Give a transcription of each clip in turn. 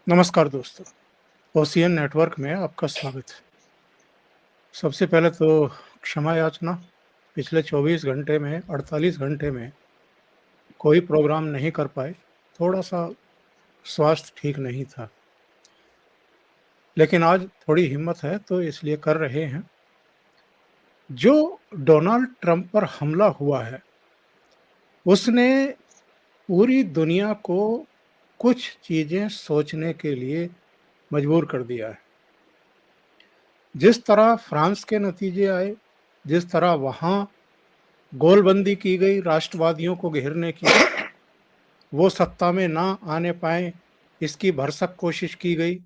नमस्कार दोस्तों, ocean network में आपका स्वागत है। सबसे पहले तो क्षमा याचना, पिछले 24 घंटे में 48 घंटे में कोई प्रोग्राम नहीं कर पाए, थोड़ा-सा स्वास्थ्य ठीक नहीं था। लेकिन आज थोड़ी हिम्मत है तो इसलिए कर रहे हैं। जो डोनाल्ड ट्रंप पर हमला हुआ है, उसने पूरी दुनिया को कुछ चीज़ें सोचने के लिए मजबूर कर दिया है। जिस तरह फ्रांस के नतीजे आए, जिस तरह वहाँ गोलबंदी की गई राष्ट्रवादियों को घेरने की, वो सत्ता में ना आने पाए, इसकी भरसक कोशिश की गई।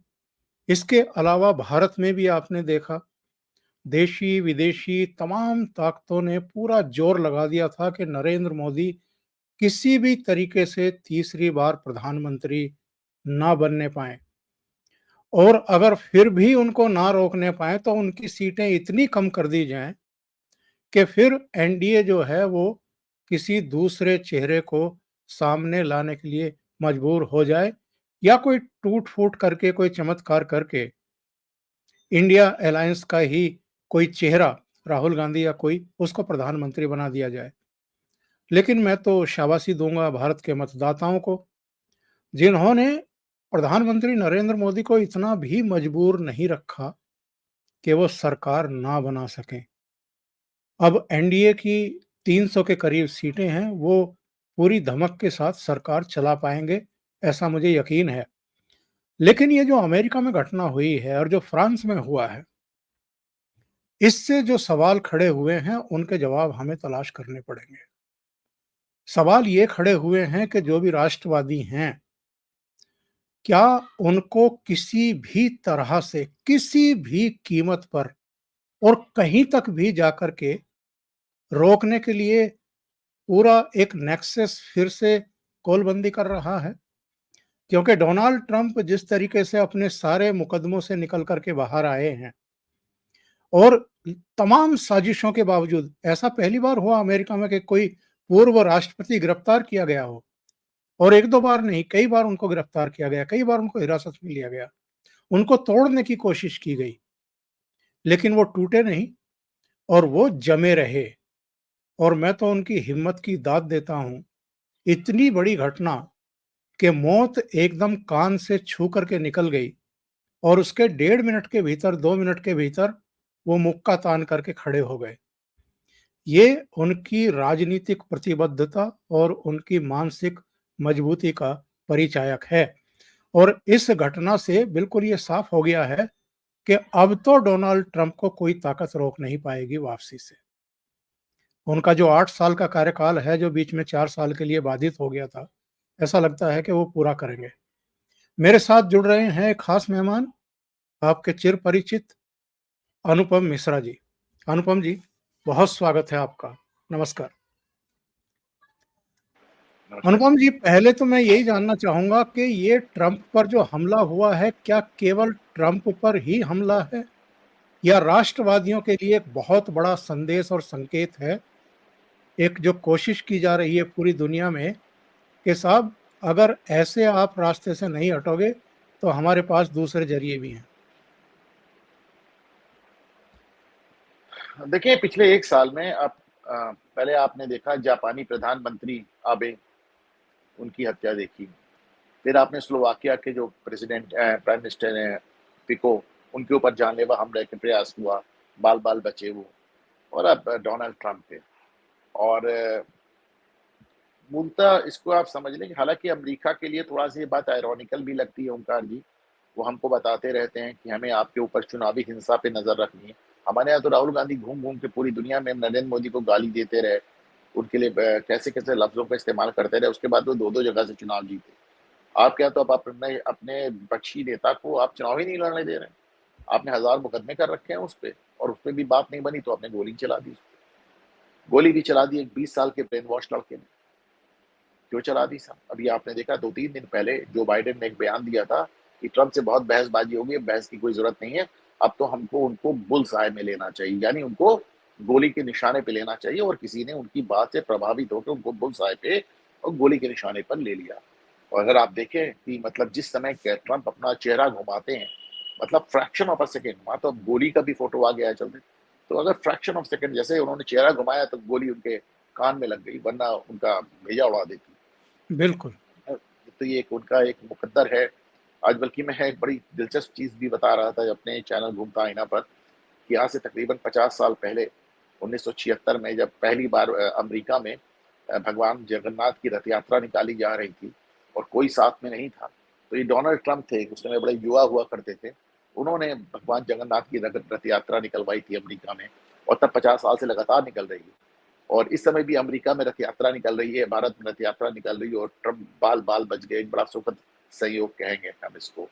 इसके अलावा भारत में भी आपने देखा, देशी विदेशी तमाम ताकतों ने पूरा जोर लगा दिया था कि नरेंद्र मोदी किसी भी तरीके से तीसरी बार प्रधानमंत्री ना बनने पाए, और अगर फिर भी उनको ना रोकने पाए तो उनकी सीटें इतनी कम कर दी जाएं कि फिर एनडीए जो है वो किसी दूसरे चेहरे को सामने लाने के लिए मजबूर हो जाए, या कोई टूट-फूट करके, कोई चमत्कार करके इंडिया अलायंस का ही कोई चेहरा, राहुल गांधी या कोई, उसको प्रधानमंत्री बना दिया जाए। लेकिन मैं तो शाबाशी दूँगा भारत के मतदाताओं को, जिन्होंने प्रधानमंत्री नरेंद्र मोदी को इतना भी मजबूर नहीं रखा कि वो सरकार ना बना सकें। अब एनडीए की 300 के करीब सीटें हैं, वो पूरी धमक के साथ सरकार चला पाएँगे, ऐसा मुझे यकीन है। लेकिन ये जो अमेरिका में घटना हुई है और जो फ्रांस में हुआ है, इससे जो सवाल खड़े हुए हैं, उनके जवाब हमें तलाश करने पड़ेंगे। सवाल ये खड़े हुए हैं कि जो भी राष्ट्रवादी हैं, क्या उनको किसी भी तरह से, किसी भी कीमत पर और कहीं तक भी जाकर के रोकने के लिए पूरा एक नेक्सस फिर से गोलबंदी कर रहा है? क्योंकि डोनाल्ड ट्रंप जिस तरीके से अपने सारे मुकदमों से निकल कर के बाहर आए हैं, और तमाम साजिशों के बावजूद, ऐसा पहली बार हुआ अमेरिका में कि कोई पूर्व राष्ट्रपति गिरफ्तार किया गया हो, और 1-2 बार नहीं, कई बार उनको गिरफ्तार किया गया, कई बार उनको हिरासत में लिया गया, उनको तोड़ने की कोशिश की गई, लेकिन वो टूटे नहीं और वो जमे रहे। और मैं तो उनकी हिम्मत की दाद देता हूँ। इतनी बड़ी घटना कि मौत एकदम कान से छू करके निकल गई, और उसके 1.5 मिनट के भीतर, 2 मिनट के भीतर वो मुक्का तान करके खड़े हो गए। ये उनकी राजनीतिक प्रतिबद्धता और उनकी मानसिक मजबूती का परिचायक है। और इस घटना से बिल्कुल ये साफ हो गया है कि अब तो डोनाल्ड ट्रंप को कोई ताकत रोक नहीं पाएगी वापसी से। उनका जो 8 साल का कार्यकाल है, जो बीच में 4 साल के लिए बाधित हो गया था, ऐसा लगता है कि वो पूरा करेंगे। मेरे साथ जुड़ रहे हैं एक खास मेहमान, आपके चिर परिचित अनुपम मिश्रा जी। अनुपम जी, बहुत स्वागत है आपका। नमस्कार। नमस्कार। अनुपम जी, पहले तो मैं यही जानना चाहूँगा कि ये ट्रंप पर जो हमला हुआ है, क्या केवल ट्रंप पर ही हमला है, या राष्ट्रवादियों के लिए एक बहुत बड़ा संदेश और संकेत है? एक जो कोशिश की जा रही है पूरी दुनिया में कि साहब, अगर ऐसे आप रास्ते से नहीं हटोगे, तो हमारे पास दूसरे ज़रिए भी हैं। देखिए, पिछले 1 साल में पहले आपने देखा जापानी प्रधानमंत्री आबे, उनकी हत्या देखी। फिर आपने स्लोवाकिया के जो प्राइम मिनिस्टर हैं, फिको, उनके ऊपर जानलेवा हमले का प्रयास हुआ, बाल-बाल बचे वो। और अब डोनाल्ड ट्रंप पे। और मूलतः इसको आप समझ लें कि हालाँकि अमेरिका के लिए थोड़ा-सा ये बात आयरॉनिकल भी लगती है ओंकार जी। वो हमको बताते रहते हैं कि हमें आपके ऊपर चुनावी हिंसा पे नज़र रखनी है। हमारे यहाँ तो राहुल गांधी घूम-घूम के पूरी दुनिया में नरेंद्र मोदी को गाली देते रहे, उनके लिए कैसे-कैसे लफ्ज़ों का इस्तेमाल करते रहे, उसके बाद वो 2-2 जगह से चुनाव जीते। आपके यहाँ तो अब आप अपने अपने विपक्षी नेता को आप चुनाव ही नहीं लड़ने दे रहे हैं। आपने हज़ार मुकदमे कर रखे हैं उस पे, और उसपे भी बात नहीं बनी तो आपने गोली चला दी। गोली भी चला दी एक 20 साल के ब्रेन वॉश लड़के ने। क्यों चला दी साहब? अभी आपने देखा 2-3 दिन पहले जो बाइडेन ने एक बयान दिया था कि ट्रंप से बहुत बहसबाजी होगी, अब बहस की कोई ज़रूरत नहीं है। अब तो हमको उनको बुल्स आय में लेना चाहिए, यानी उनको गोली के निशाने पे लेना चाहिए, और किसी ने उनकी बात से प्रभावित होकर उनको बुल्स आय पे और गोली के निशाने पर ले लिया। और अगर आप देखें कि मतलब जिस समय ट्रंप अपना चेहरा घुमाते हैं, मतलब फ्रैक्शन ऑफ अ सेकेंड, वहां तो अब गोली का भी फोटो आ गया है चलते। तो अगर फ्रैक्शन ऑफ सेकेंड जैसे उन्होंने चेहरा घुमाया तो गोली उनके कान में लग गई, वरना उनका भेजा उड़ा देती। बिल्कुल। तो ये एक उनका एक मुकद्दर है। आज बल्कि मैं एक बड़ी दिलचस्प चीज भी बता रहा था अपने चैनल घूमता आईना पर, कि आज से तकरीबन 50 साल पहले 1976 में जब पहली बार अमेरिका में भगवान जगन्नाथ की रथ यात्रा निकाली जा रही थी और कोई साथ में नहीं था, तो ये डोनाल्ड ट्रंप थे, उस समय बड़े युवा हुआ करते थे। उन्होंने भगवान जगन्नाथ की रथ यात्रा निकलवाई थी अमेरिका में, और तब 50 साल से लगातार निकल रही है। और इस समय भी अमेरिका में रथ यात्रा निकल रही है, भारत में रथ यात्रा निकल रही है, और ट्रंप बाल बाल बच गए। एक बड़ा सुखद संयोग कहेंगे हम इसको।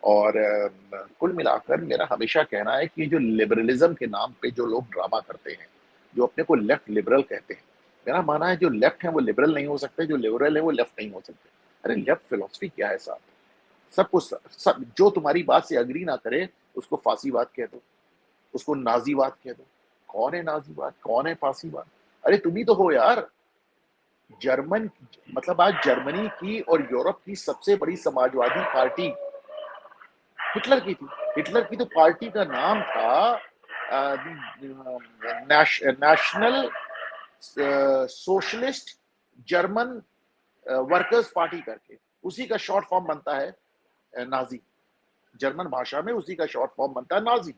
और कुल मिलाकर मेरा हमेशा कहना है कि जो लिबरलिज्म के नाम पे जो लोग ड्रामा करते हैं, जो अपने को लेफ्ट लिबरल कहते हैं, मेरा मानना है जो लेफ्ट है वो लिबरल नहीं हो सकते, जो लिबरल है वो लेफ्ट नहीं हो सकते। अरे लेफ्ट फिलोसफी क्या है साहब? सब कुछ सब जो तुम्हारी बात से अग्री ना करे उसको फांसीवाद कह दो, उसको नाजीवाद कह दो। कौन है नाजीवाद, कौन है फांसीवाद? अरे तुम ही तो हो यार। जर्मन मतलब आज जर्मनी की और यूरोप की सबसे बड़ी समाजवादी पार्टी हिटलर की थी। हिटलर की तो पार्टी का नाम था national socialist German workers party करके, उसी का शॉर्ट फॉर्म बनता है नाजी। जर्मन भाषा में उसी का शॉर्ट फॉर्म बनता है नाजी।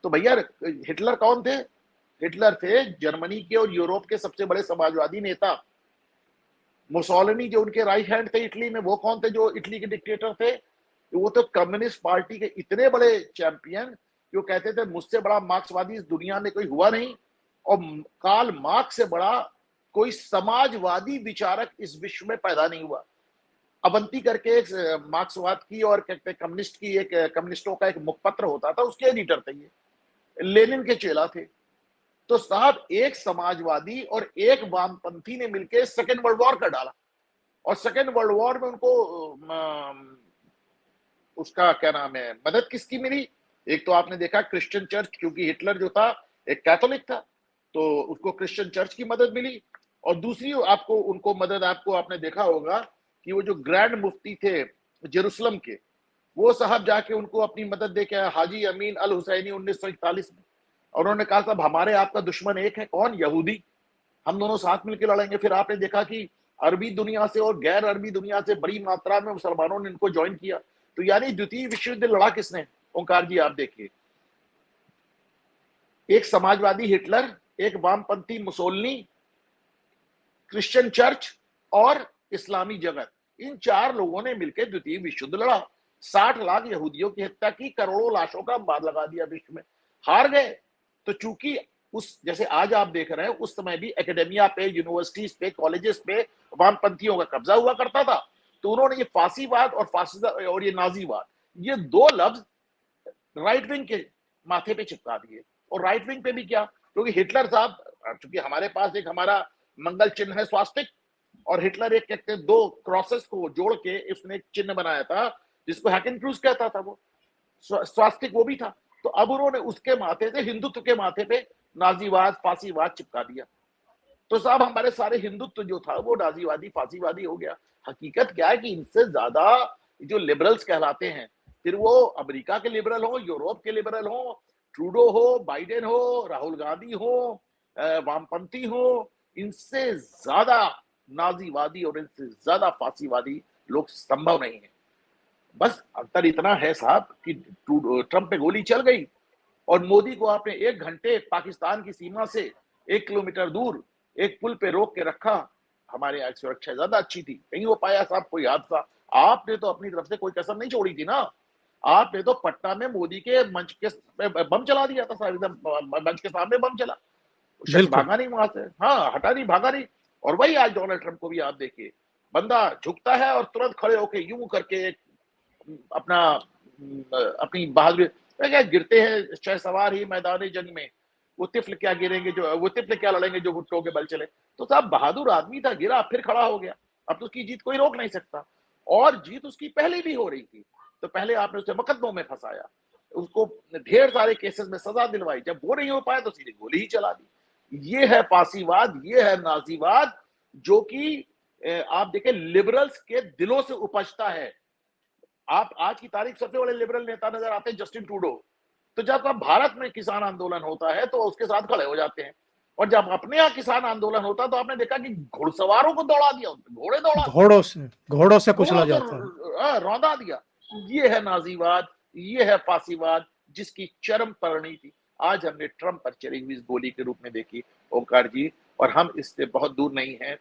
तो भैया हिटलर कौन थे? हिटलर थे जर्मनी के और यूरोप के सबसे बड़े समाजवादी नेता। मुसोलिनी जो उनके राइट हैंड थे इटली में, वो कौन थे जो इटली के डिक्टेटर थे? वो तो कम्युनिस्ट पार्टी के इतने बड़े चैंपियन, जो कहते थे मुझसे बड़ा मार्क्सवादी इस दुनिया में कोई हुआ नहीं, और कार्ल मार्क्स से बड़ा कोई समाजवादी विचारक इस विश्व में पैदा नहीं हुआ। अवंती करके एक मार्क्सवाद की और कहते कम्युनिस्ट की एक कम्युनिस्टों का एक मुखपत्र होता था, उसके एडिटर थे ये, लेनिन के चेला थे। तो साहब एक समाजवादी और एक वामपंथी ने मिलकर सेकेंड वर्ल्ड वॉर कर डाला, और सेकेंड वर्ल्ड वॉर में उनको उसका क्या नाम है, मदद किसकी मिली? एक तो आपने देखा क्रिश्चियन चर्च, क्योंकि हिटलर जो था एक कैथोलिक था, तो उसको क्रिश्चियन चर्च की मदद मिली। और दूसरी आपको उनको मदद, आपको आपने देखा होगा कि वो जो ग्रैंड मुफ्ती थे जेरूसलम के, वो साहब जाके उनको अपनी मदद दे के हाजी अमीन अल हुसैनी 1941 में, और उन्होंने कहा साहब हमारे आपका दुश्मन एक है, कौन? यहूदी। हम दोनों साथ मिलकर लड़ेंगे। फिर आपने देखा कि अरबी दुनिया से और गैर अरबी दुनिया से बड़ी मात्रा में मुसलमानों ने इनको ज्वाइन किया। तो यानी द्वितीय विश्व युद्ध लड़ा किसने? ओंकार जी आप देखिए, एक समाजवादी हिटलर, एक वामपंथी मुसोलिनी, क्रिश्चियन चर्च और इस्लामी जगत, इन चार लोगों ने मिलकर द्वितीय विश्व युद्ध लड़ा। 60 लाख यहूदियों की हत्या की, करोड़ों लाशों का अंबार लगा दिया विश्व में, हार गए। तो चूंकि उस जैसे आज आप देख रहे हैं, उस समय भी एकेडेमिया पे, यूनिवर्सिटीज पे, कॉलेजेस पे वामपंथियों का कब्जा हुआ करता था। तो उन्होंने ये फांसीवाद और फासिज्म और ये नाजीवाद, ये दो लफ्ज राइट विंग के माथे पे चिपका दिए। और राइट विंग पे भी क्या, क्योंकि हिटलर साहब, चूंकि हमारे पास एक हमारा मंगल चिन्ह है स्वास्तिक, और हिटलर एक कहते दो क्रॉसेस को जोड़ के उसने एक चिन्ह बनाया था जिसको हैकेन क्रूज कहता था, वो स्वास्तिक वो भी था। तो अब उन्होंने उसके माथे से, हिंदुत्व के माथे पे नाजीवाद फांसीवाद चिपका दिया। तो साहब हमारे सारे हिंदुत्व जो था वो नाजीवादी फांसीवादी हो गया। हकीकत क्या है कि इनसे ज्यादा जो लिबरल्स कहलाते हैं, फिर वो अमेरिका के लिबरल हो, यूरोप के लिबरल हो, ट्रूडो हो, बाइडेन हो, राहुल गांधी हो, वामपंथी हो, इनसे ज्यादा नाजीवादी और इनसे ज्यादा फांसीवादी लोग संभव नहीं है। बस अंतर इतना है साहब कि ट्रंप पे गोली चल गई, और मोदी को आपने 1 घंटे पाकिस्तान की सीमा से 1 किलोमीटर दूर एक पुल पे रोक के रखा। हमारे यहाँ सुरक्षा ज्यादा अच्छी थी, कहीं हो पाया साहब कोई हादसा? आपने तो अपनी तरफ से कोई कसर नहीं छोड़ी थी ना। आपने तो पटना में मोदी के मंच के बम चला दिया था साहब, एकदम मंच के सामने बम चला, शख्स बिल्कुल। भागा नहीं वहां से, हाँ हटा नहीं, भागा नहीं। और वही आज डोनाल्ड ट्रंप को भी आप देखिए, बंदा झुकता है और तुरंत खड़े होके यूं करके अपना अपनी बहादुरी, क्या गिरते हैं चाहे सवार ही मैदानी जंग में, वो तिफल क्या गिरेंगे, जो वो तिफल क्या लड़ेंगे जो घुटनों के बल चले। तो साहब बहादुर आदमी था, गिरा फिर खड़ा हो गया। अब तो उसकी जीत कोई रोक नहीं सकता, और जीत उसकी पहले भी हो रही थी। तो पहले आपने उसे मुकदमों में फंसाया, उसको ढेर सारे केसेस में सजा दिलवाई, जब वो नहीं हो पाया तो सीधे गोली ही चला दी। ये है फांसीवाद, ये है नाजीवाद, जो कि आप देखें लिबरल्स के दिलों से उपजता है। आप आज की तारीख सबसे बड़े लिबरल नेता नजर आते हैं जस्टिन ट्रूडो। तो जब अब भारत में किसान आंदोलन होता है तो उसके साथ खड़े हो जाते हैं, और जब अपने यहाँ किसान आंदोलन होता है तो आपने देखा कि घुड़सवारों को दौड़ा दिया, घोड़े दौड़ा दिए, घोड़ों से कुचला घोड़ों से जाता है। रौंदा दिया। ये है नाजीवाद, ये है फासीवाद, जिसकी चरम परिणति आज हमने ट्रंप पर चली हुई इस गोली के रूप में देखी, ओंकार जी। और हम इससे बहुत दूर नहीं हैं,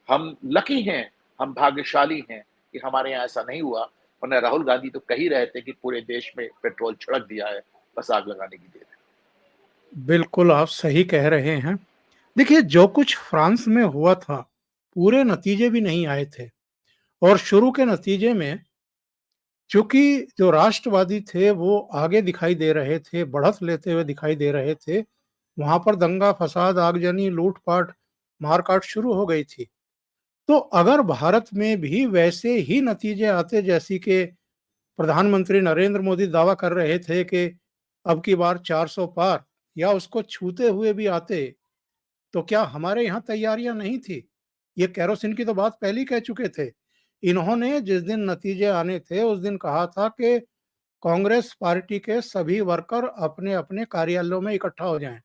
हम लकी हैं, हम भाग्यशाली हैं कि हमारे यहाँ ऐसा नहीं हुआ। वरना राहुल गांधी तो कह ही रहे थे कि पूरे देश में पेट्रोल छिड़क दिया है, बस आग लगाने की देर है। बिल्कुल, आप सही कह रहे हैं। देखिए, जो कुछ फ्रांस में हुआ था, पूरे नतीजे भी नहीं आए थे और शुरू के नतीजे में चूँकि जो राष्ट्रवादी थे, वो आगे दिखाई दे रहे थे, बढ़त लेते हुए दिखाई दे रहे थे, वहाँ पर दंगा-फसाद, आगजनी, लूट-पाट, मार-काट शुरू हो गई थी। तो अगर भारत में भी वैसे ही नतीजे आते जैसी कि प्रधानमंत्री नरेंद्र मोदी दावा कर रहे थे कि अब की बार 400 पार या उसको छूते हुए भी आते, तो क्या हमारे यहाँ तैयारियां नहीं थी? ये केरोसिन की तो बात पहले ही कह चुके थे। इन्होंने जिस दिन नतीजे आने थे, उस दिन कहा था कि कांग्रेस पार्टी के सभी वर्कर अपने-अपने कार्यालयों में इकट्ठा हो जाएं।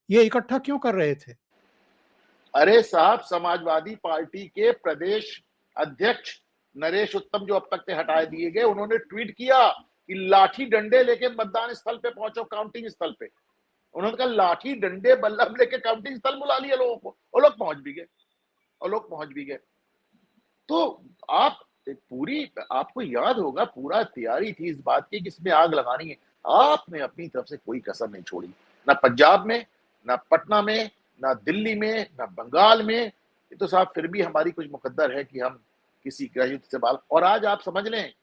ये इकट्ठा क्यों कर रहे थे? अरे साहब, समाजवादी पार्टी के प्रदेश अध्यक्ष नरेश उत्तम जो अब तक से हटाए दिए गए, उन्होंने ट्वीट किया कि लाठी डंडे लेके मतदान स्थल पे पहुंचो, काउंटिंग स्थल पे। उन्होंने कहा लाठी डंडे बल्लम लेके काउंटिंग स्थल बुला लिया लोगों को, और लोग पहुंच भी गए, और लोग पहुंच भी गए। तो आप पूरी, आपको याद होगा पूरा तैयारी थी इस बात की कि इसमें आग लगानी है। आपने अपनी तरफ से कोई कसर नहीं छोड़ी, ना पंजाब में, ना पटना में, ना दिल्ली में, ना बंगाल में। ये तो साहब फिर भी हमारी कुछ मुकद्दर है कि हम किसी गृह युद्ध से बाल, और आज आप समझ लें,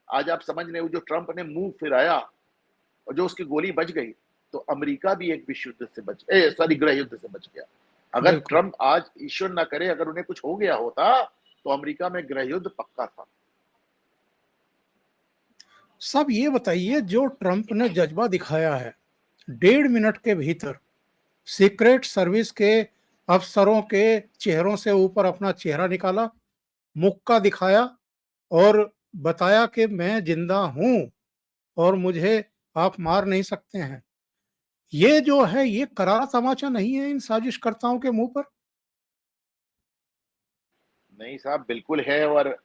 आज आप समझ लें, वो जो ट्रंप ने मुंह फिराया और जो उसकी गोली बच गई, तो अमेरिका भी एक विश्व युद्ध से बच, सॉरी, गृह युद्ध से बच गया। अगर बिल्कुल। ट्रंप आज ईश्वर ना करे अगर उन्हें कुछ हो गया होता, तो अमेरिका में गृह युद्ध पक्का था। सब ये बताइए, जो ट्रंप ने जज्बा दिखाया है, 1.5 मिनट के भीतर सीक्रेट सर्विस के अफसरों के चेहरों से ऊपर अपना चेहरा निकाला, मुक्का दिखाया और बताया कि मैं जिंदा हूं और मुझे आप मार नहीं सकते हैं। ये जो है, ये करारा तमाचा नहीं है इन साजिशकर्ताओं के मुंह पर? नहीं साहब, बिल्कुल है। और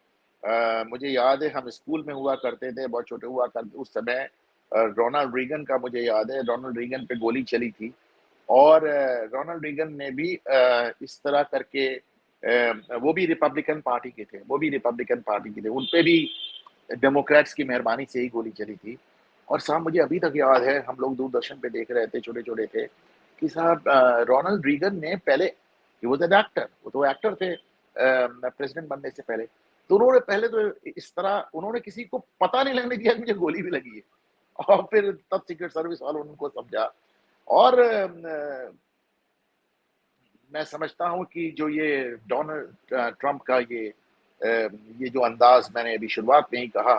मुझे याद है हम स्कूल में हुआ करते थे, बहुत छोटे हुआ करते उस समय। रोनाल्ड रीगन का मुझे याद है, रोनाल्ड रीगन पे गोली चली थी, और रोनाल्ड रीगन ने भी इस तरह करके वो भी रिपब्लिकन पार्टी के थे, वो भी रिपब्लिकन पार्टी के थे, उन पे भी डेमोक्रेट्स की मेहरबानी से ही गोली चली थी। और साहब मुझे अभी तक याद है, हम लोग दूरदर्शन पे देख रहे थे, छोटे छोटे थे, कि साहब रोनाल्ड रीगन ने पहले, ही वाज एन एक्टर, वो तो एक्टर थे प्रेसिडेंट बनने से पहले। तो उन्होंने पहले तो इस तरह उन्होंने किसी को पता नहीं लगने दिया कि मुझे गोली भी लगी है, और फिर तब सीक्रेट सर्विस वालों ने उनको समझा। और मैं समझता हूँ कि जो ये डोनाल्ड ट्रंप का ये जो अंदाज मैंने अभी शुरुआत में ही कहा,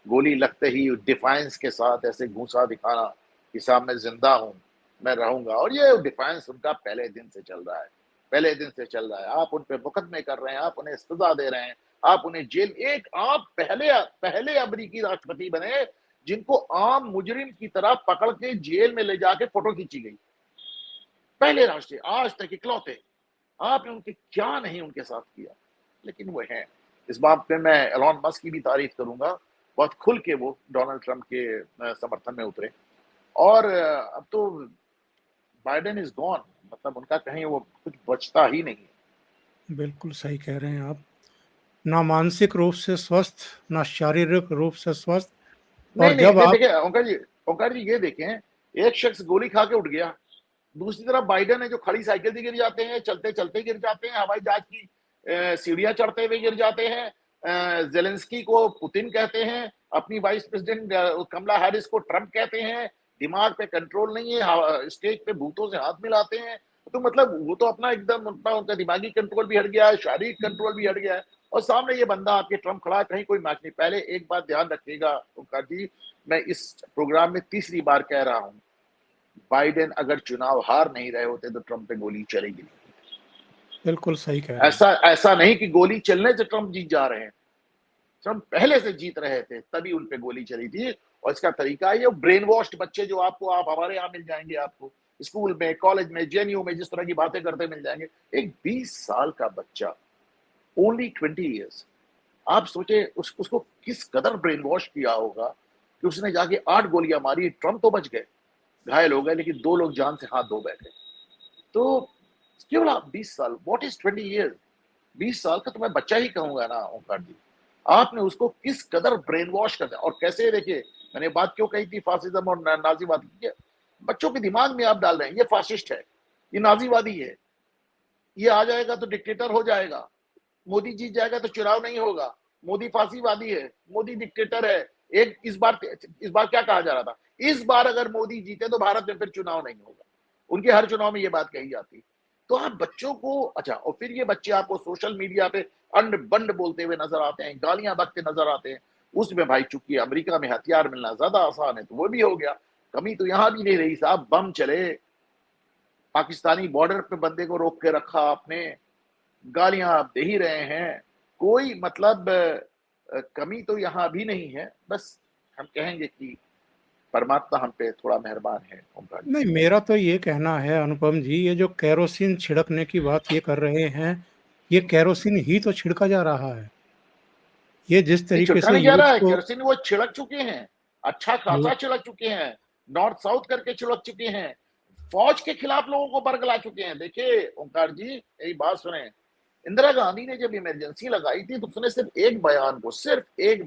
गोली लगते ही डिफाइंस के साथ ऐसे घूंसा दिखाना कि साहब मैं जिंदा हूँ, मैं रहूंगा, और ये डिफाइंस उनका पहले दिन से चल रहा है, पहले दिन से चल रहा है। आप उन पे मुकदमे कर रहे हैं, आप उन्हें सजा दे रहे हैं, आप उन्हें जेल, एक आप पहले पहले अमरीकी राष्ट्रपति बने जिनको आम मुजरिम की तरह पकड़ के जेल में ले जाके फोटो खींची गई, पहले राष्ट्रीय, आज तक इकलौते। आपने उनके क्या नहीं उनके साथ किया, लेकिन वो हैं। इस बात पे मैं एलॉन मस्क की भी तारीफ करूंगा, बहुत खुल के वो डोनाल्ड ट्रंप के समर्थन में उतरे। और अब तो बाइडेन इज गॉन, मतलब उनका कहीं वो कुछ बचता ही नहीं है। बिल्कुल सही कह रहे हैं आप। ना मानसिक रूप से स्वस्थ, ना शारीरिक रूप से स्वस्थ। नहीं और नहीं जब नहीं, आप देखिए ओंकार जी ये देखें, एक शख्स गोली खा के उठ गया, दूसरी तरफ बाइडेन है जो खड़ी साइकिल से गिर जाते हैं, चलते चलते गिर जाते हैं, हवाई जहाज की सीढ़ियां चढ़ते हुए गिर जाते हैं। जेलेंस्की को पुतिन कहते हैं, अपनी वाइस प्रेसिडेंट कमला हैरिस को ट्रंप कहते हैं, दिमाग पे कंट्रोल नहीं है, स्टेज पे भूतों से हाथ मिलाते हैं। तो मतलब वो तो अपना एकदम उनका दिमागी कंट्रोल भी हट गया है, शारीरिक कंट्रोल भी हट गया है, और सामने ये बंदा आपके ट्रंप खड़ा है, कहीं कोई मैच नहीं। पहले एक बात ध्यान रखिएगा ओंकार जी, मैं इस प्रोग्राम में तीसरी बार कह रहा हूं, बाइडेन अगर चुनाव हार नहीं रहे होते तो ट्रंप पे गोली चलेगी नहीं। बिल्कुल सही कह रहे हैं। ऐसा ऐसा नहीं कि गोली चलने से ट्रंप जीत जा रहे हैं। ट्रंप पहले से जीत रहे थे, तभी उन पे गोली चली थी। और इसका तरीका ये ब्रेन वॉश्ड बच्चे जो आपको आप हमारे यहाँ मिल जाएंगे, आपको स्कूल में, कॉलेज में, जेएनयू में जिस तरह की बातें करते मिल जाएंगे। एक 20 साल का बच्चा, ओनली 20 ईयर्स, आप सोचे उसको किस कदर ब्रेन वॉश किया होगा कि उसने जाके 8 गोलियां मारी। ट्रंप तो बच गए, घायल हो गए, लेकिन 2 लोग जान से हाथ धो बैठे। तो केवल आप 20 साल, व्हाट इज 20 ईयर्स, 20 साल का तो मैं बच्चा ही कहूंगा ना ओंकार जी। आपने उसको किस कदर ब्रेन वॉश कर दिया। और कैसे, देखिए मैंने बात क्यों कही थी फासिज्म और नाजीवादी की, बच्चों के दिमाग में आप डाल रहे हैं ये फासिस्ट है, ये नाजीवादी है, ये आ जाएगा तो डिक्टेटर हो जाएगा, मोदी जीत जाएगा तो चुनाव नहीं होगा, मोदी फांसीवादी है, मोदी डिक्टेटर है। एक इस बार क्या कहा जा रहा था, इस बार अगर मोदी जीते तो भारत में फिर चुनाव नहीं होगा। उनके हर चुनाव में ये बात कही जाती। तो आप बच्चों को, अच्छा, और फिर ये बच्चे आपको सोशल मीडिया पे अंड बंड बोलते हुए नजर आते हैं, गालियां बकते नजर आते हैं। उसमें भाई चूंकि अमेरिका में हथियार मिलना ज्यादा आसान है तो वो भी हो गया। कमी तो यहां भी नहीं रही साहब, बम चले, पाकिस्तानी बॉर्डर पे बंदे को रोक के रखा आपने, गालियां आप दे ही रहे हैं। कोई मतलब कमी तो यहां भी नहीं है। बस हम कहेंगे कि परमात्मा हम पे थोड़ा मेहरबान है ओंकार जी। नहीं, मेरा तो ये कहना है अनुपम जी, ये जो केरोसिन छिड़कने की बात ये कर रहे हैं, ये केरोसिन ही तो छिड़का जा रहा है। ये जिस नहीं, तरीके छिड़का से नहीं जा रहा यूथ है को केरोसिन, वो छिड़क चुके हैं, अच्छा यू खासा छिड़क चुके हैं, नॉर्थ साउथ करके छिड़क चुके हैं, फौज के खिलाफ लोगों को बरगला चुके हैं। देखिए ओंकार जी, यही बात सुने, इंदिरा गांधी ने जब इमरजेंसी लगाई थी तो उसने सिर्फ एक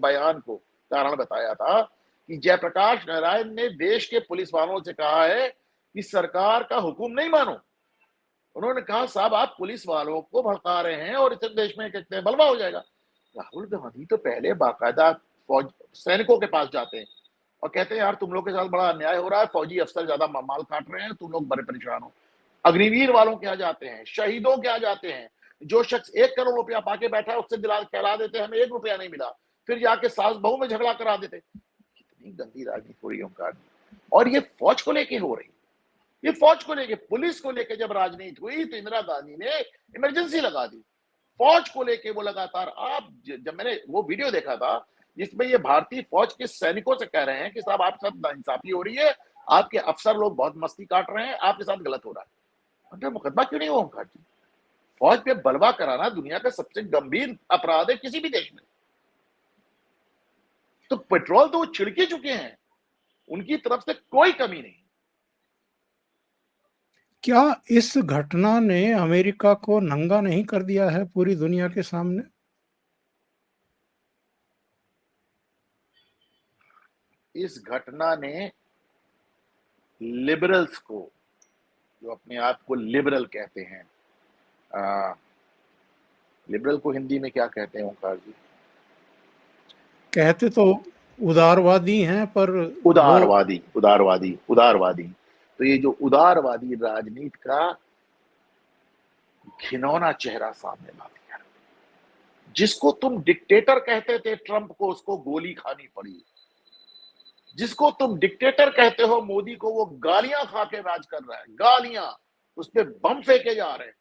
बयान को कारण बताया था कि जयप्रकाश नारायण ने देश के पुलिस वालों से कहा है कि सरकार का हुक्म नहीं मानो। उन्होंने कहा साहब आप पुलिस वालों को भड़का रहे हैं और इस देश में कहते हैं बलवा हो जाएगा। राहुल गांधी तो पहले बाकायदा फौज सैनिकों के पास जाते हैं और कहते हैं यार तुम लोग के साथ बड़ा अन्याय हो रहा है, फौजी अफसर ज्यादा माल काट रहे हैं, तुम लोग बड़े परेशान हो। अग्निवीर वालों के यहाँ जाते हैं, शहीदों के यहाँ जाते हैं। जो शख्स 1 करोड़ रुपया पाके बैठा है उससे दिला कहला देते हैं हमें 1 रुपया नहीं मिला, फिर जाके सास बहू में झगड़ा करा देते। कितनी गंदी राजनीति हो रही है ओंकार जी। और ये फौज को लेके हो रही, ये फौज को लेके, पुलिस को लेके जब राजनीति हुई तो इंदिरा गांधी ने इमरजेंसी लगा दी। फौज को लेके वो लगातार, आप जब मैंने वो वीडियो देखा था जिसमें ये भारतीय फौज के सैनिकों से कह रहे हैं कि साहब आपके साथ नाइंसाफी हो रही है, आपके अफसर लोग बहुत मस्ती काट रहे हैं, आपके साथ गलत हो रहा है। उन पे मुकदमा क्यों नहीं हुआ ओंकार जी? फौज पे बलवा कराना दुनिया का सबसे गंभीर अपराध है किसी भी देश में। तो पेट्रोल तो वो छिड़के चुके हैं, उनकी तरफ से कोई कमी नहीं। क्या इस घटना ने अमेरिका को नंगा नहीं कर दिया है पूरी दुनिया के सामने? इस घटना ने लिबरल्स को, जो अपने आप को लिबरल कहते हैं, लिबरल को हिंदी में क्या कहते हैं ओंकार जी? कहते तो उदारवादी हैं, पर वो उदारवादी, उदारवादी, उदारवादी। तो ये जो उदारवादी राजनीति का घिनौना चेहरा सामने ला दिया। जिसको तुम डिक्टेटर कहते थे ट्रंप को, उसको गोली खानी पड़ी। जिसको तुम डिक्टेटर कहते हो मोदी को, वो गालियां खा के राज कर रहा है, गालियां, उस पर बम फेंके जा रहे हैं।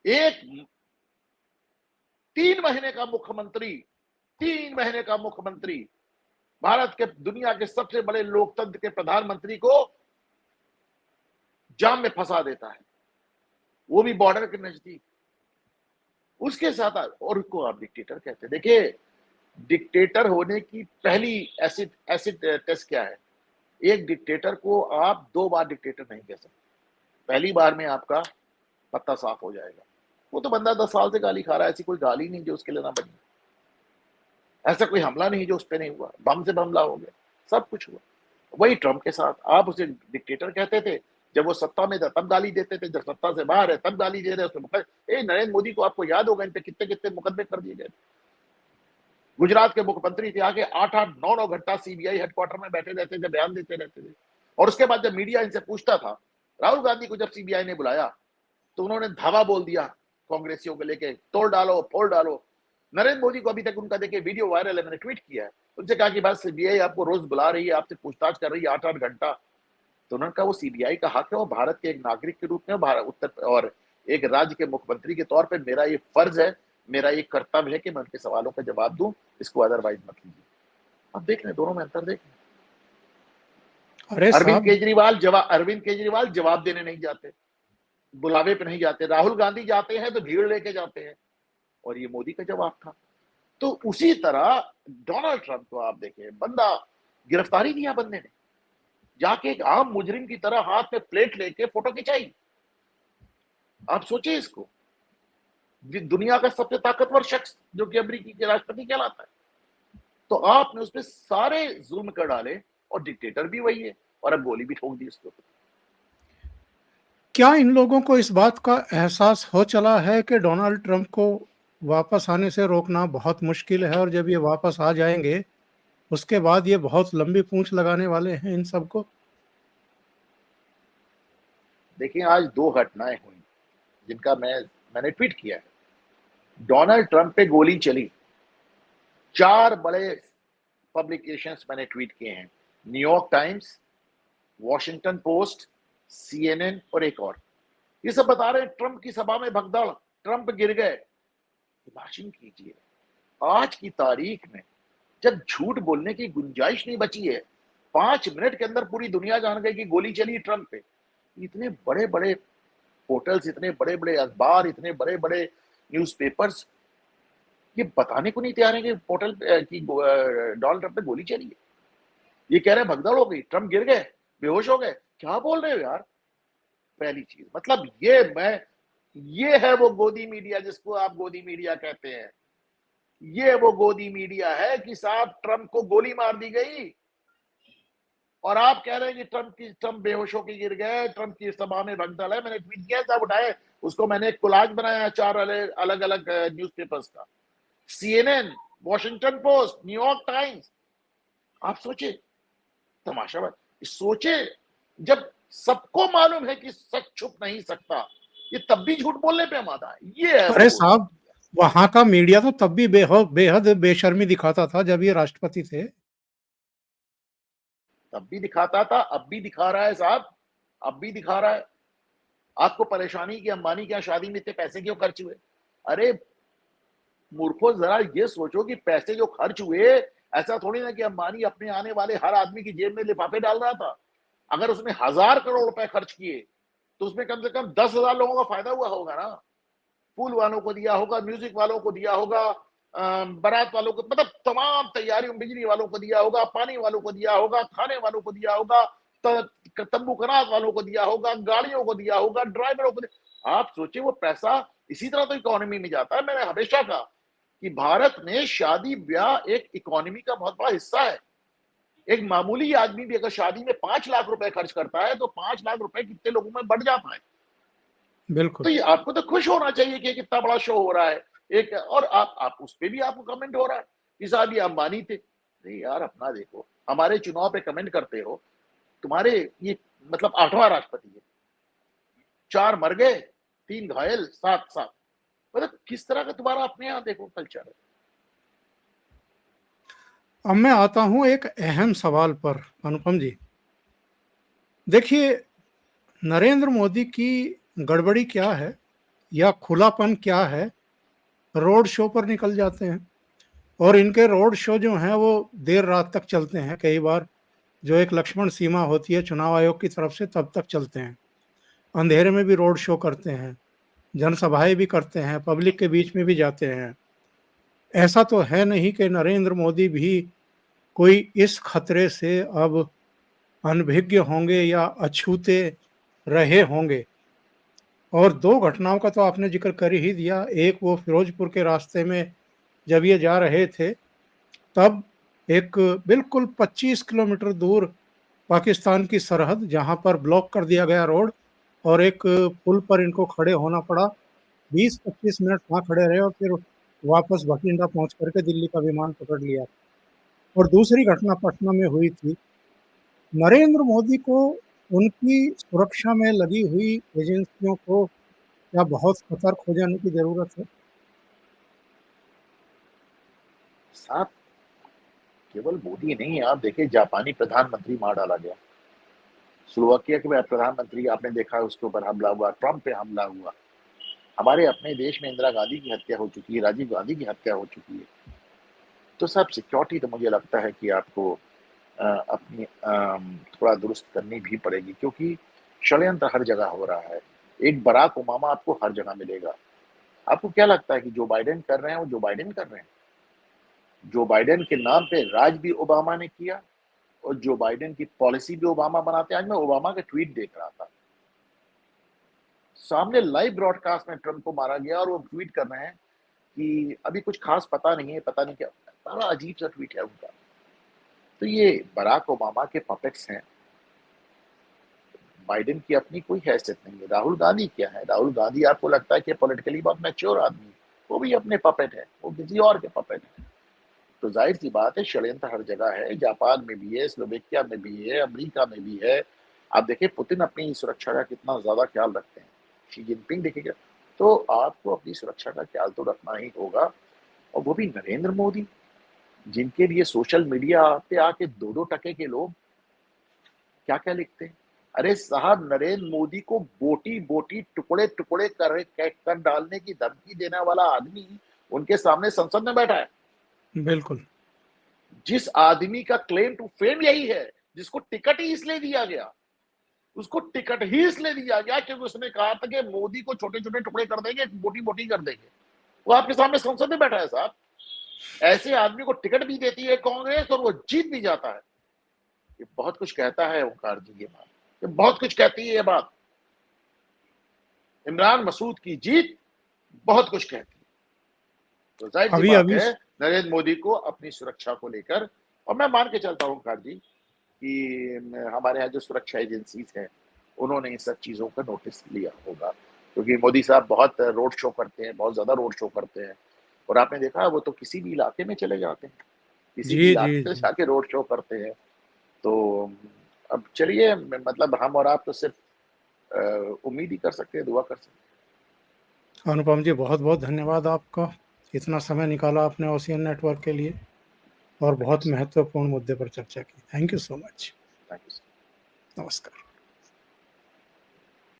एक 3 महीने का मुख्यमंत्री, 3 महीने का मुख्यमंत्री भारत के, दुनिया के सबसे बड़े लोकतंत्र के प्रधानमंत्री को जाम में फंसा देता है, वो भी बॉर्डर के नजदीक। उसके साथ और उसको आप डिक्टेटर कहते हैं। देखिए, डिक्टेटर होने की पहली एसिड एसिड टेस्ट क्या है? एक डिक्टेटर को आप 2 बार डिक्टेटर नहीं कह सकते। पहली बार में आपका पत्ता साफ हो जाएगा। वो तो बंदा 10 साल से गाली खा रहा है, ऐसी कोई गाली नहीं जो उसके लिए ना बनी, ऐसा कोई हमला नहीं जो उस पर नहीं हुआ, बम से हमला हो गया, सब कुछ हुआ। वही ट्रंप के साथ, आप उसे डिक्टेटर कहते थे जब वो सत्ता में था तब गाली देते थे, जब सत्ता से बाहर है तब गाली दे रहे हैं। नरेंद्र मोदी को आपको याद होगा इन पे कितने कितने मुकदमे कर दिए गए। गुजरात के मुख्यमंत्री थे, आगे 8-8 9 9 घंटा सीबीआई हेडक्वार्टर में बैठे रहते थे, बयान देते रहते थे। और उसके बाद जब मीडिया इनसे पूछता था, राहुल गांधी को जब सीबीआई ने बुलाया तो उन्होंने धावा बोल दिया कांग्रेसियों को लेके, तोड़ डालो फोड़ डालो। नरेंद्र मोदी को अभी तक उनका देखिए वीडियो वायरल है, मैंने ट्वीट किया है, उनसे कहा कि बस सीबीआई आपको रोज बुला रही है, आपसे पूछताछ कर रही है 8-8 घंटा। तो उन्होंने कहा वो सीबीआई का हक है, वो भारत के एक नागरिक के रूप में भारत उत्तर और एक राज्य के मुख्यमंत्री के तौर पे मेरा ये फर्ज है, मेरा ये कर्तव्य है कि मैं उनके सवालों का जवाब दूं, इसको अदरवाइज मत लीजिए। अब देख लें, दोनों में अंतर देख लें। अरे साहब, अरविंद केजरीवाल जवाब देने नहीं जाते, बुलावे पे नहीं जाते। राहुल गांधी जाते हैं तो भीड़ लेके जाते हैं, और ये मोदी का जवाब था। तो उसी तरह डोनाल्ड ट्रंप को आप देखें, बंदा गिरफ्तारी दिया, बंदे ने जाके एक आम मुजरिम की तरह हाथ में प्लेट लेके फोटो खिंचाई। आप सोचिए इसको, दुनिया का सबसे ताकतवर शख्स जो कि अमेरिकी के राष्ट्रपति कहलाता है, तो आपने उस पर सारे जुल्म कर डाले, और डिक्टेटर भी वही है, और अब गोली भी ठोक दी उसके ऊपर। क्या इन लोगों को इस बात का एहसास हो चला है कि डोनाल्ड ट्रंप को वापस आने से रोकना बहुत मुश्किल है और जब ये वापस आ जाएँगे, उसके बाद ये बहुत लंबी पूँछ लगाने वाले हैं इन सबको? देखिए, आज दो घटनाएं हुई जिनका मैंने ट्वीट किया है। डोनाल्ड ट्रंप पे गोली चली, चार बड़े पब्लिकेशंस मैंने ट्वीट किए हैं, New York times, Washington post, CNN और एक और। ये सब बता रहे हैं ट्रंप की सभा में भगदड़, ट्रंप गिर गए। इमेजिन कीजिए, आज की तारीख में जब झूठ बोलने की गुंजाइश नहीं बची है, 5 मिनट के अंदर पूरी दुनिया जान गई कि गोली चली ट्रंप पे। इतने बड़े बड़े पोर्टल्स, इतने बड़े बड़े अखबार, इतने बड़े बड़े न्यूज़पेपर्स ये बताने को नहीं तैयार है कि डोनाल्ड ट्रंप पे गोली चली है। ये कह रहे हैं भगदड़ हो गई, ट्रंप गिर गए, बेहोश हो गए। क्या बोल रहे हो यार? पहली चीज, मतलब ये है वो गोदी मीडिया जिसको आप गोदी मीडिया कहते हैं। ये वो गोदी मीडिया है कि साहब ट्रंप को गोली मार दी गई, और आप कह रहे हैं कि ट्रंप बेहोश होकर गिर गए, ट्रंप की सभा में भगदड़ है। मैंने ट्वीट किया, साहब उठाए उसको, मैंने एक कोलाज बनाया 4 अलग अलग न्यूज़पेपर्स का, CNN, Washington post, New York times. आप सोचे तमाशा बात, सोचे जब सबको मालूम है कि सच छुप नहीं सकता, ये तब भी झूठ बोलने पे आमादा है। ये है वो अरे गोदी साहब, मीडिया। वहाँ का मीडिया तो तब भी बेहद बेशर्मी दिखाता था जब ये राष्ट्रपति थे। तब भी दिखाता था, अब भी दिखा रहा है साहब, अब भी दिखा रहा है। आपको परेशानी की अंबानी के यहाँ शादी में इतने पैसे क्यों खर्च हुए? अरे मूर्खों, जरा ये सोचो कि पैसे जो खर्च हुए, ऐसा थोड़ी ना कि अंबानी अपने आने वाले हर आदमी की जेब में लिफाफे डाल रहा था। अगर उसने 1000 करोड़ रुपए खर्च किए, तो उसमें कम से कम 10,000 लोगों का फायदा हुआ होगा ना। फूल वालों को दिया होगा, म्यूजिक वालों को दिया होगा, बारात वालों को, मतलब तमाम तैयारियों, बिजली वालों को दिया होगा, पानी वालों को दिया होगा, खाने वालों को दिया होगा, तंबू कनात वालों को दिया होगा, गाड़ियों को दिया होगा, ड्राइवरों को दिया। आप सोचिए वो पैसा इसी तरह तो इकोनॉमी में जाता है। मैंने हमेशा कहा कि भारत में शादी ब्याह एक इकोनॉमी का बहुत बड़ा हिस्सा है। एक मामूली आदमी भी अगर शादी में 5 लाख रुपए खर्च करता है, तो 5 लाख रुपए कितने लोगों में बढ़ जाता है। बिल्कुल। तो ये आपको तो खुश होना चाहिए कि कितना बड़ा शो हो रहा है एक, और आप उस पे भी आपको कमेंट हो रहा है कि साहब ये अंबानी थे। नहीं यार, अपना देखो, हमारे चुनाव पे कमेंट करते हो, तुम्हारे ये मतलब 8वां राष्ट्रपति है, 4 मर गए, 3 घायल, 7 मतलब किस तरह का तुम्हारा अपने यहाँ देखो कल्चर है। अब मैं आता हूँ एक अहम सवाल पर, अनुपम जी। देखिए, नरेंद्र मोदी की गड़बड़ी क्या है या खुलापन क्या है? रोड शो पर निकल जाते हैं, और इनके रोड शो जो हैं वो देर रात तक चलते हैं। कई बार जो एक लक्ष्मण सीमा होती है चुनाव आयोग की तरफ से, तब तक चलते हैं। अंधेरे में भी रोड शो करते हैं, जनसभाएं भी करते हैं, पब्लिक के बीच में भी जाते हैं। ऐसा तो है नहीं कि नरेंद्र मोदी भी कोई इस खतरे से अब अनभिज्ञ होंगे या अछूते रहे होंगे। और दो घटनाओं का तो आपने जिक्र कर ही दिया। एक, वो फिरोजपुर के रास्ते में जब ये जा रहे थे, तब एक बिल्कुल 25 किलोमीटर दूर पाकिस्तान की सरहद, जहां पर ब्लॉक कर दिया गया रोड, और एक पुल पर इनको खड़े होना पड़ा। 20-25 मिनट वहां खड़े रहे और फिर वापस बठिंडा पहुंच करके दिल्ली का विमान पकड़ लिया। और दूसरी घटना पटना में हुई थी। नरेंद्र मोदी को उनकी सुरक्षा में लगी हुई एजेंसियों को क्या बहुत सतर्क हो जाने की जरूरत है? साहब केवल मोदी नहीं है, आप देखिए जापानी प्रधानमंत्री मार डाला गया, स्लोवाकिया के प्रधानमंत्री आपने देखा उसके ऊपर हमला हुआ, ट्रंप पे हमला हुआ। हमारे अपने देश में इंदिरा गांधी की हत्या हो चुकी है, राजीव गांधी की हत्या हो चुकी है। तो साहब सिक्योरिटी तो मुझे लगता है कि आपको अपनी थोड़ा दुरुस्त करनी भी पड़ेगी, क्योंकि षड्यंत्र हर जगह हो रहा है। एक बराक ओबामा आपको हर जगह मिलेगा। आपको क्या लगता है कि जो बाइडेन कर रहे हैं वो जो बाइडेन कर रहे हैं? जो बाइडेन के नाम पे राज भी ओबामा ने किया और जो बाइडेन की पॉलिसी भी ओबामा बनाते हैं। आज मैं ओबामा के ट्वीट देख रहा था, सामने लाइव ब्रॉडकास्ट में ट्रंप को मारा गया और वो ट्वीट कर रहे हैं कि अभी कुछ खास पता नहीं है, पता नहीं क्या। बड़ा अजीब सा ट्वीट है उनका। तो ये बराक ओबामा के पपेट्स हैं। बाइडेन की अपनी कोई हैसियत नहीं है। राहुल गांधी क्या है? राहुल गांधी आपको लगता है कि पॉलिटिकली बहुत मैच्योर आदमी है? वो भी अपने पपेट है, वो किसी और के पपेट है। तो जाहिर सी बात है, षड्यंत्र हर जगह है। जापान में भी है, स्लोवेकिया में भी है, अमेरिका में भी है। आप देखिए पुतिन अपनी सुरक्षा का कितना ज्यादा ख्याल रखते हैं। शी जिनपिंग देखिएगा। तो आपको अपनी सुरक्षा का ख्याल तो रखना ही होगा। और वो भी नरेंद्र मोदी, जिनके लिए सोशल मीडिया पे आके दो दो टके के लोग क्या क्या लिखते हैं। अरे साहब, नरेंद्र मोदी को बोटी बोटी टुकड़े टुकड़े कर डालने की धमकी देने वाला आदमी उनके सामने संसद में बैठा है। बिल्कुल। जिस आदमी का क्लेम टू फेम यही है, जिसको टिकट ही इसलिए दिया गया, उसको टिकट ही इसलिए दिया गया क्योंकि उसने कहा था कि मोदी को छोटे छोटे टुकड़े कर देंगे, बोटी बोटी कर देंगे। वो आपके सामने संसद में बैठा है साहब। ऐसे आदमी को टिकट भी देती है कांग्रेस और वो जीत भी जाता है। ये बहुत कुछ कहता है ओंकार जी। ये बात, ये बहुत कुछ कहती है ये बात। इमरान मसूद की जीत बहुत कुछ कहती है। तो जाहिर सी अभी बात अभी है, नरेंद्र मोदी को अपनी सुरक्षा को लेकर, और मैं मान के चलता हूँ ओंकार जी कि हमारे यहाँ जो सुरक्षा एजेंसीज हैं उन्होंने इन सब चीजों का नोटिस लिया होगा, क्योंकि मोदी साहब बहुत रोड शो करते हैं, बहुत ज्यादा रोड शो करते हैं। और आपने देखा वो तो किसी भी इलाके में चले जाते हैं, किसी भी जी, जी, इलाके में जी। जाके रोड शो करते हैं। तो अब चलिए, मतलब हम और आप तो सिर्फ उम्मीद ही कर सकते हैं, दुआ कर सकते हैं। अनुपम जी, बहुत-बहुत धन्यवाद आपका। इतना समय निकाला आपने ओशियन नेटवर्क के लिए और थैंक यू बहुत सर। महत्वपूर्ण मुद्दे पर चर्चा की। Thank you so much. Thank you sir. नमस्कार।